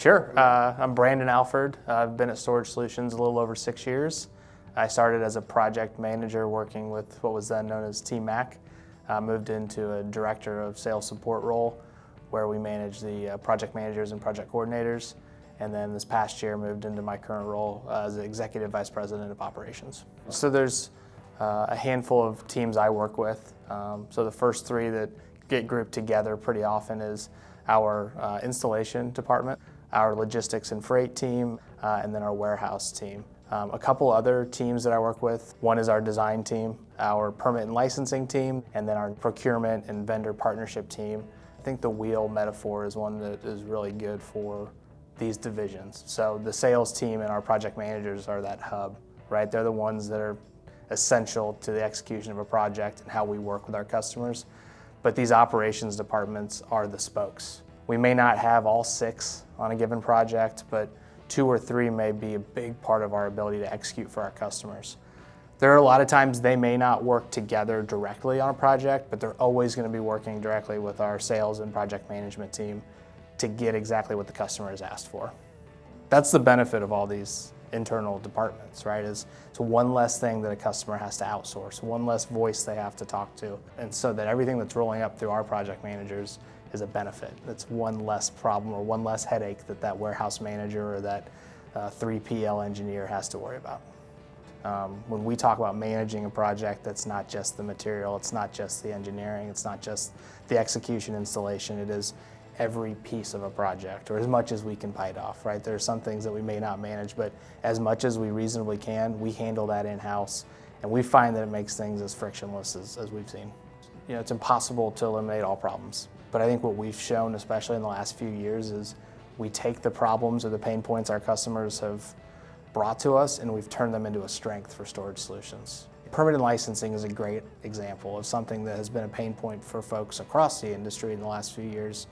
Sure. I'm Brandon Alford. I've been at Storage Solutions a little over 6 years. I started as a project manager working with what was then known as Team Mac. Moved into a director of sales support role where we manage the project managers and project coordinators. And then this past year moved into my current role as executive vice president of operations. So there's a handful of teams I work with. So the first three that get grouped together pretty often is our installation department, our logistics and freight team, and then our warehouse team. A couple other teams that I work with, one is our design team, our permit and licensing team, and then our procurement and vendor partnership team. I think the wheel metaphor is one that is really good for these divisions. So the sales team and our project managers are that hub, right? They're the ones that are essential to the execution of a project and how we work with our customers. But these operations departments are the spokes. We may not have all 6 on a given project, but 2 or 3 may be a big part of our ability to execute for our customers. There are a lot of times they may not work together directly on a project, but they're always going to be working directly with our sales and project management team to get exactly what the customer has asked for. That's the benefit of all these internal departments, right? It's one less thing that a customer has to outsource, one less voice they have to talk to, and so that everything that's rolling up through our project managers is a benefit. It's one less problem or one less headache that warehouse manager or that 3PL engineer has to worry about. When we talk about managing a project, that's not just the material, it's not just the engineering, it's not just the execution installation, it is every piece of a project, or as much as we can bite off, right? There are some things that we may not manage, but as much as we reasonably can, we handle that in-house, and we find that it makes things as frictionless as we've seen. You know, it's impossible to eliminate all problems, but I think what we've shown, especially in the last few years, is we take the problems or the pain points our customers have brought to us, and we've turned them into a strength for Storage Solutions. Permit and licensing is a great example of something that has been a pain point for folks across the industry in the last few years.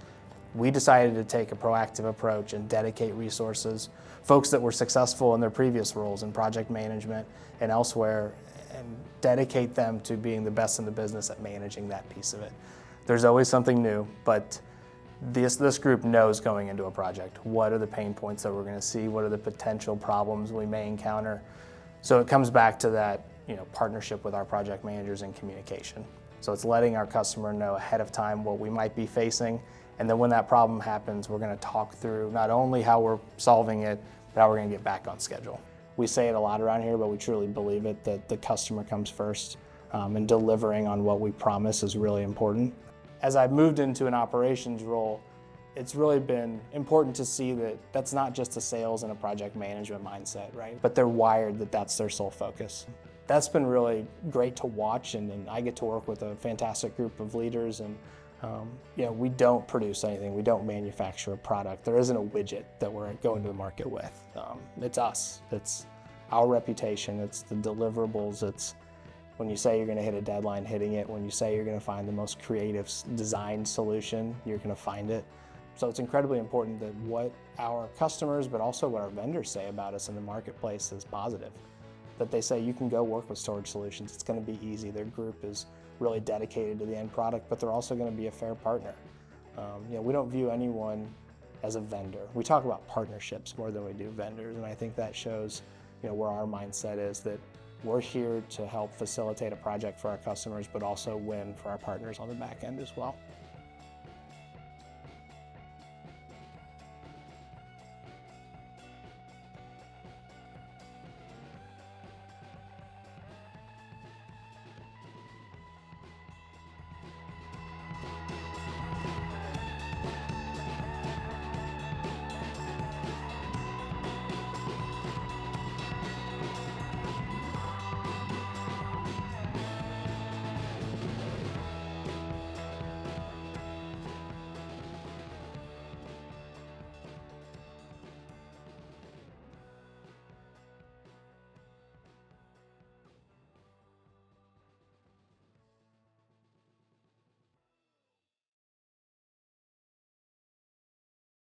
We decided to take a proactive approach and dedicate resources, folks that were successful in their previous roles in project management and elsewhere, and dedicate them to being the best in the business at managing that piece of it. There's always something new, but this group knows going into a project, what are the pain points that we're going to see, what are the potential problems we may encounter. So it comes back to that, partnership with our project managers and communication. So it's letting our customer know ahead of time what we might be facing, and then when that problem happens, we're going to talk through not only how we're solving it, but how we're going to get back on schedule. We say it a lot around here, but we truly believe it, that the customer comes first, and delivering on what we promise is really important. As I've moved into an operations role, it's really been important to see that that's not just a sales and a project management mindset, right? But they're wired that that's their sole focus. That's been really great to watch, and I get to work with a fantastic group of leaders, and we don't produce anything, we don't manufacture a product. There isn't a widget that we're going to the market with. It's us, it's our reputation, it's the deliverables, it's when you say you're going to hit a deadline, hitting it. When you say you're going to find the most creative design solution, you're going to find it. So it's incredibly important that what our customers, but also what our vendors say about us in the marketplace is positive. That they say you can go work with Storage Solutions, it's going to be easy. Their group is really dedicated to the end product, but they're also going to be a fair partner. We don't view anyone as a vendor. We talk about partnerships more than we do vendors, and I think that shows where our mindset is, that we're here to help facilitate a project for our customers, but also win for our partners on the back end as well.